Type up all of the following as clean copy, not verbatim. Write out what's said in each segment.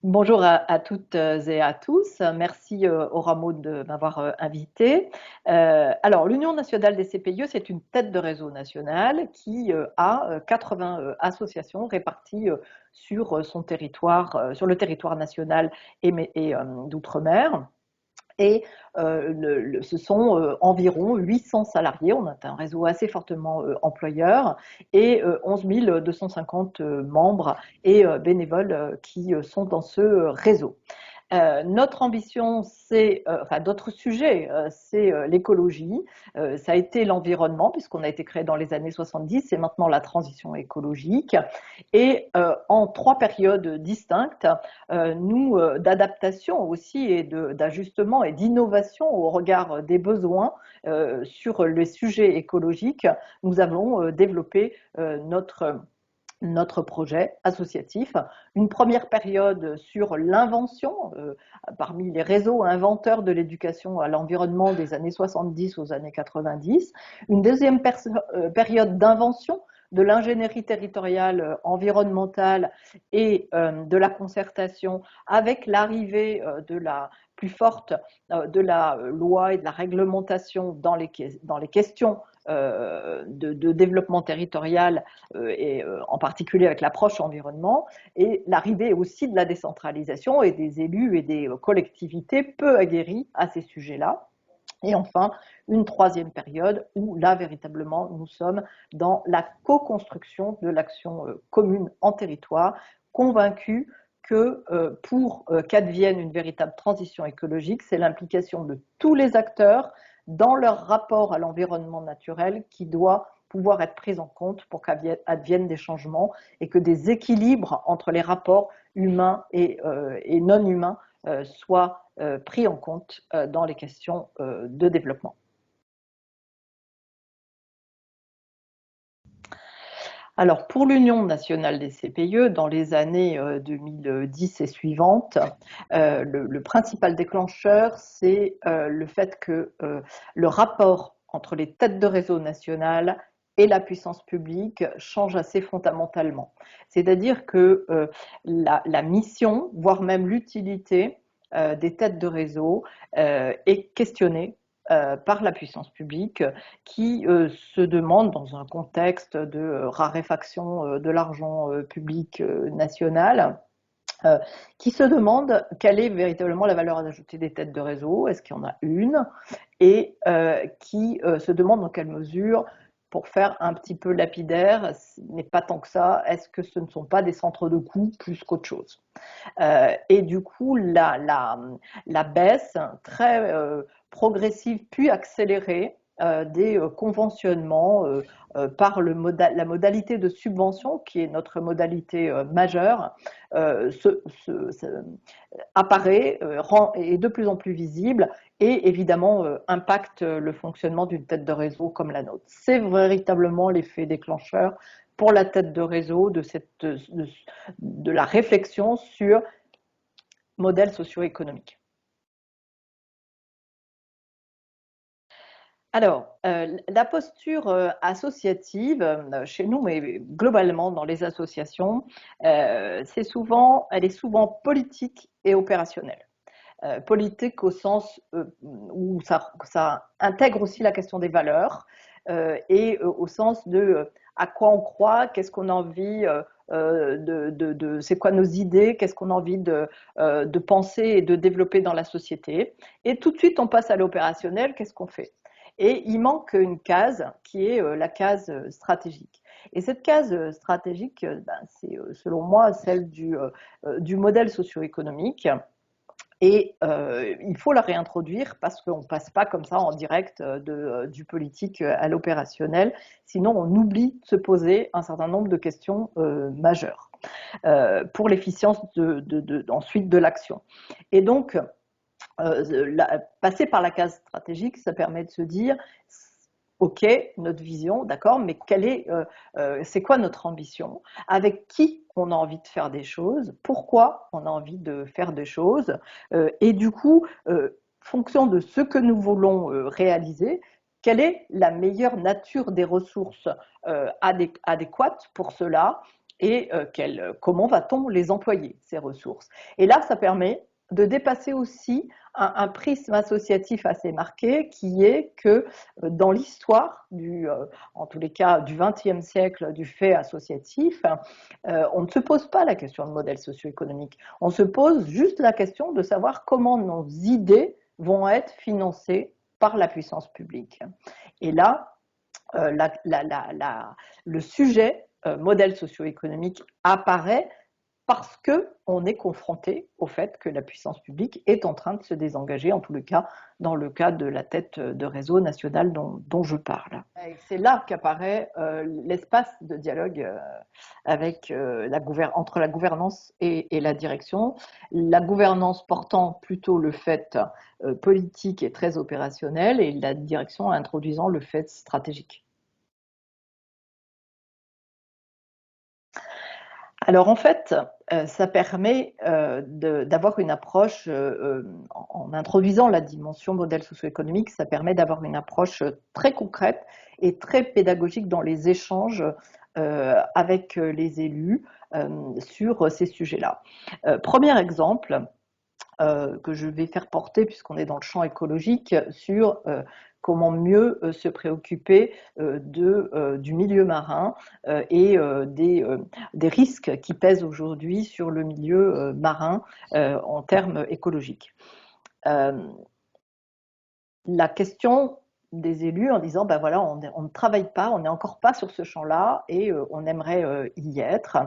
Bonjour à toutes et à tous. Merci au Rameau de m'avoir invité. Alors, l'Union nationale des CPIE, c'est une tête de réseau national qui a 80 associations réparties sur son territoire, sur le territoire national et d'outre-mer. Et ce sont environ 800 salariés, on a un réseau assez fortement employeur, et 11 250 membres et bénévoles qui sont dans ce réseau. Notre ambition, c'est, enfin d'autres sujets, c'est l'écologie, ça a été l'environnement puisqu'on a été créé dans les années 70, c'est maintenant la transition écologique et en 3 périodes distinctes, nous d'adaptation aussi et d'ajustement et d'innovation au regard des besoins sur les sujets écologiques, nous avons développé notre projet associatif. Une première période sur l'invention, parmi les réseaux inventeurs de l'éducation à l'environnement des années 70 aux années 90. Une deuxième période d'invention de l'ingénierie territoriale environnementale et de la concertation avec l'arrivée de la plus forte de la loi et de la réglementation dans les questions de développement territorial et en particulier avec l'approche environnement et l'arrivée aussi de la décentralisation et des élus et des collectivités peu aguerris à ces sujets-là. Et enfin, une troisième période où là, véritablement, nous sommes dans la co-construction de l'action commune en territoire, convaincus que pour qu'advienne une véritable transition écologique, c'est l'implication de tous les acteurs dans leur rapport à l'environnement naturel qui doit pouvoir être prise en compte pour qu'adviennent des changements et que des équilibres entre les rapports humains et non humains soient pris en compte dans les questions de développement. Alors, pour l'Union nationale des CPIE, dans les années 2010 et suivantes, le principal déclencheur, c'est le fait que le rapport entre les têtes de réseau nationales et la puissance publique change assez fondamentalement. C'est-à-dire que la mission, voire même l'utilité des têtes de réseau est questionnée par la puissance publique qui se demande, dans un contexte de raréfaction de l'argent public national, qui se demande quelle est véritablement la valeur ajoutée des têtes de réseau, est-ce qu'il y en a une, et qui se demande dans quelle mesure, pour faire un petit peu lapidaire, ce n'est pas tant que ça, est-ce que ce ne sont pas des centres de coûts plus qu'autre chose. Et du coup, la baisse très progressive puis accélérée des conventionnements par la modalité de subvention, qui est notre modalité majeure, apparaît, est de plus en plus visible et évidemment impacte le fonctionnement d'une tête de réseau comme la nôtre. C'est véritablement l'effet déclencheur pour la tête de réseau de la réflexion sur modèle socio-économique. Alors, la posture associative, chez nous, mais globalement dans les associations, elle est souvent politique et opérationnelle. Politique au sens où ça intègre aussi la question des valeurs et au sens de à quoi on croit, qu'est-ce qu'on a envie c'est quoi nos idées, qu'est-ce qu'on a envie de penser et de développer dans la société. Et tout de suite, on passe à l'opérationnel, qu'est-ce qu'on fait? Et il manque une case qui est la case stratégique. Et cette case stratégique, c'est selon moi celle du modèle socio-économique. Et il faut la réintroduire parce qu'on ne passe pas comme ça en direct du politique à l'opérationnel, sinon on oublie de se poser un certain nombre de questions majeures pour l'efficience ensuite de l'action. Et donc, passer par la case stratégique, ça permet de se dire, ok, notre vision, d'accord, mais c'est quoi notre ambition? Avec qui on a envie de faire des choses? Pourquoi on a envie de faire des choses? Et du coup, fonction de ce que nous voulons réaliser, quelle est la meilleure nature des ressources adéquates pour cela? et comment va-t-on les employer, ces ressources. Et là, ça permet de dépasser aussi un prisme associatif assez marqué, qui est que dans l'histoire, en tous les cas du XXe siècle, du fait associatif, on ne se pose pas la question de modèle socio-économique, on se pose juste la question de savoir comment nos idées vont être financées par la puissance publique. Et là, le sujet modèle socio-économique apparaît parce qu'on est confronté au fait que la puissance publique est en train de se désengager, en tout le cas dans le cas de la tête de réseau national dont je parle. C'est là qu'apparaît l'espace de dialogue entre la gouvernance et la direction. La gouvernance portant plutôt le fait politique et très opérationnel, et la direction introduisant le fait stratégique. Alors en fait, ça permet d'avoir une approche, en introduisant la dimension modèle socio-économique, ça permet d'avoir une approche très concrète et très pédagogique dans les échanges avec les élus sur ces sujets-là. Premier exemple que je vais faire porter, puisqu'on est dans le champ écologique, sur comment mieux se préoccuper du milieu marin et des risques qui pèsent aujourd'hui sur le milieu marin en termes écologiques. La question des élus en disant ben voilà, on ne travaille pas, on n'est encore pas sur ce champ-là et on aimerait y être.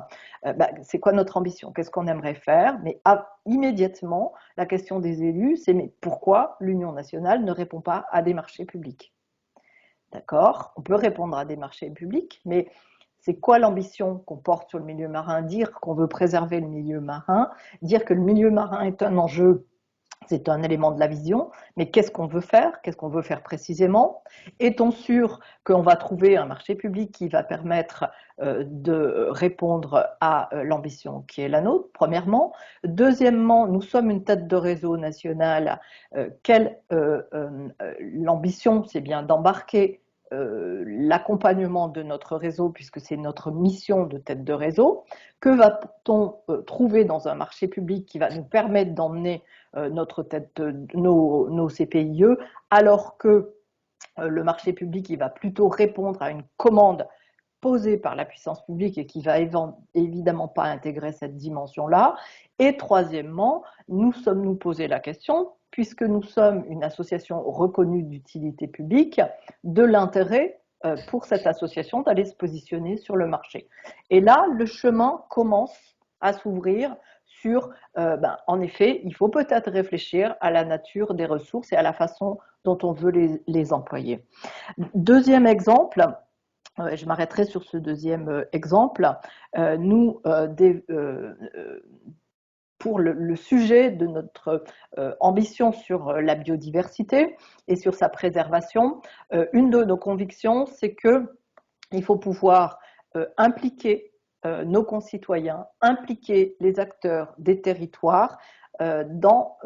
C'est quoi notre ambition? Qu'est-ce qu'on aimerait faire? Mais immédiatement, la question des élus, c'est mais pourquoi l'Union nationale ne répond pas à des marchés publics? D'accord? On peut répondre à des marchés publics, mais c'est quoi l'ambition qu'on porte sur le milieu marin? Dire qu'on veut préserver le milieu marin, dire que le milieu marin est un enjeu, c'est un élément de la vision, mais qu'est-ce qu'on veut faire? Qu'est-ce qu'on veut faire précisément? Est-on sûr qu'on va trouver un marché public qui va permettre de répondre à l'ambition qui est la nôtre, premièrement? Deuxièmement, nous sommes une tête de réseau nationale. L'ambition, c'est bien d'embarquer l'accompagnement de notre réseau, puisque c'est notre mission de tête de réseau. Que va-t-on trouver dans un marché public qui va nous permettre d'emmener nos CPIE, alors que le marché public il va plutôt répondre à une commande posée par la puissance publique et qui va évidemment pas intégrer cette dimension-là. Et troisièmement, nous sommes-nous posé la question, puisque nous sommes une association reconnue d'utilité publique, de l'intérêt pour cette association d'aller se positionner sur le marché. Et là, le chemin commence à s'ouvrir sur, en effet, il faut peut-être réfléchir à la nature des ressources et à la façon dont on veut les employer. Deuxième exemple, je m'arrêterai sur ce deuxième exemple. Pour le sujet de notre ambition sur la biodiversité et sur sa préservation, une de nos convictions, c'est qu'il faut pouvoir impliquer nos concitoyens, impliquer les acteurs des territoires dans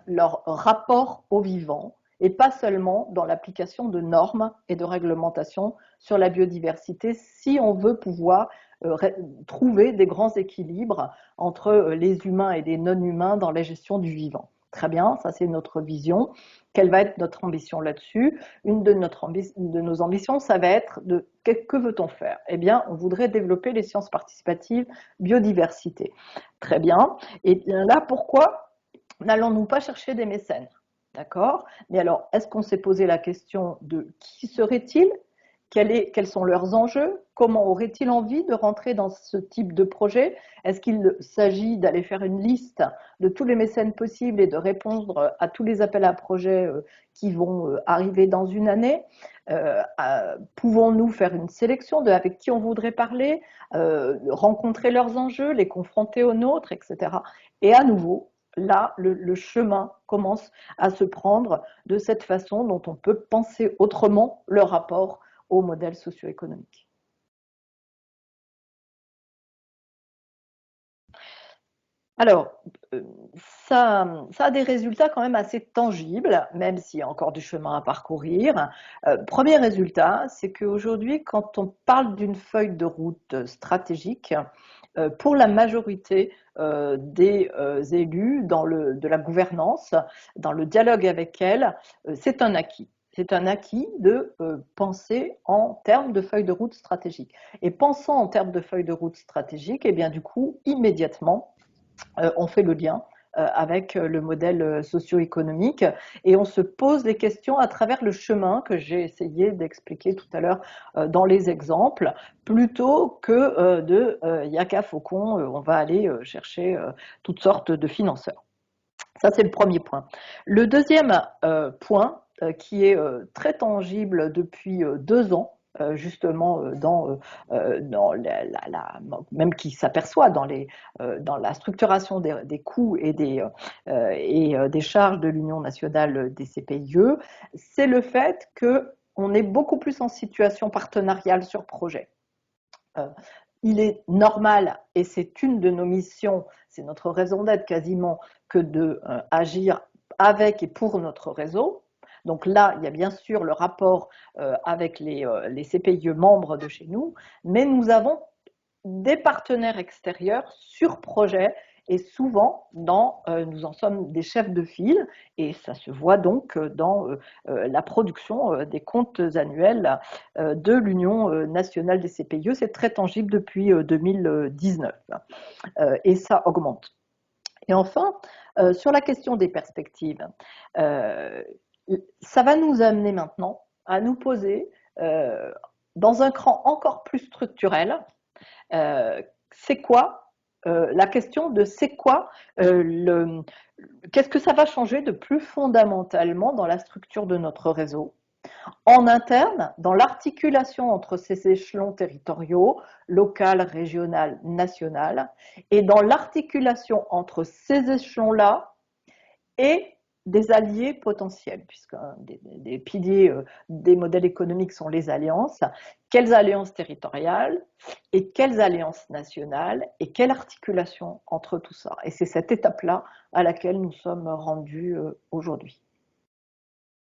leur rapport au vivant, et pas seulement dans l'application de normes et de réglementations sur la biodiversité, si on veut pouvoir trouver des grands équilibres entre les humains et les non-humains dans la gestion du vivant. Très bien, ça c'est notre vision. Quelle va être notre ambition là-dessus? Une de nos ambitions, ça va être que veut-on faire? Eh bien, on voudrait développer les sciences participatives biodiversité. Très bien. Et bien là, pourquoi n'allons-nous pas chercher des mécènes? D'accord? Mais alors, est-ce qu'on s'est posé la question de qui serait-il? Quels sont leurs enjeux? Comment auraient-ils envie de rentrer dans ce type de projet? Est-ce qu'il s'agit d'aller faire une liste de tous les mécènes possibles et de répondre à tous les appels à projets qui vont arriver dans une année? Pouvons-nous faire une sélection avec qui on voudrait parler, rencontrer leurs enjeux, les confronter aux nôtres, etc. Et à nouveau, là, le chemin commence à se prendre de cette façon dont on peut penser autrement le rapport au modèle socio-économique. Alors, euh, ça a des résultats quand même assez tangibles, même s'il y a encore du chemin à parcourir. Premier résultat, c'est qu'aujourd'hui, quand on parle d'une feuille de route stratégique, pour la majorité des élus de la gouvernance, dans le dialogue avec elle, c'est un acquis. C'est un acquis de penser en termes de feuille de route stratégique. Et pensant en termes de feuille de route stratégique, et bien du coup, immédiatement, on fait le lien avec le modèle socio-économique et on se pose des questions à travers le chemin que j'ai essayé d'expliquer tout à l'heure dans les exemples, plutôt que de Yaka Faucon, on va aller chercher toutes sortes de financeurs. Ça, c'est le premier point. Le deuxième point, qui est très tangible depuis 2 ans, justement dans même qui s'aperçoit dans la structuration des coûts et des charges de l'Union nationale des CPIE, c'est le fait qu'on est beaucoup plus en situation partenariale sur projet. Euh, il est normal, et c'est une de nos missions, c'est notre raison d'être quasiment, que d'agir avec et pour notre réseau. Donc là, il y a bien sûr le rapport avec les CPIE membres de chez nous, mais nous avons des partenaires extérieurs sur projet et souvent nous en sommes des chefs de file et ça se voit donc dans la production des comptes annuels de l'Union nationale des CPIE. C'est très tangible depuis 2019 et ça augmente. Et enfin, sur la question des perspectives, euh, ça va nous amener maintenant à nous poser dans un cran encore plus structurel, euh, c'est quoi la question de c'est quoi qu'est-ce que ça va changer de plus fondamentalement dans la structure de notre réseau en interne, dans l'articulation entre ces échelons territoriaux, local, régional, national, et dans l'articulation entre ces échelons-là et des alliés potentiels, puisque des piliers des modèles économiques sont les alliances. Quelles alliances territoriales et quelles alliances nationales et quelle articulation entre tout ça. Et c'est cette étape-là à laquelle nous sommes rendus aujourd'hui.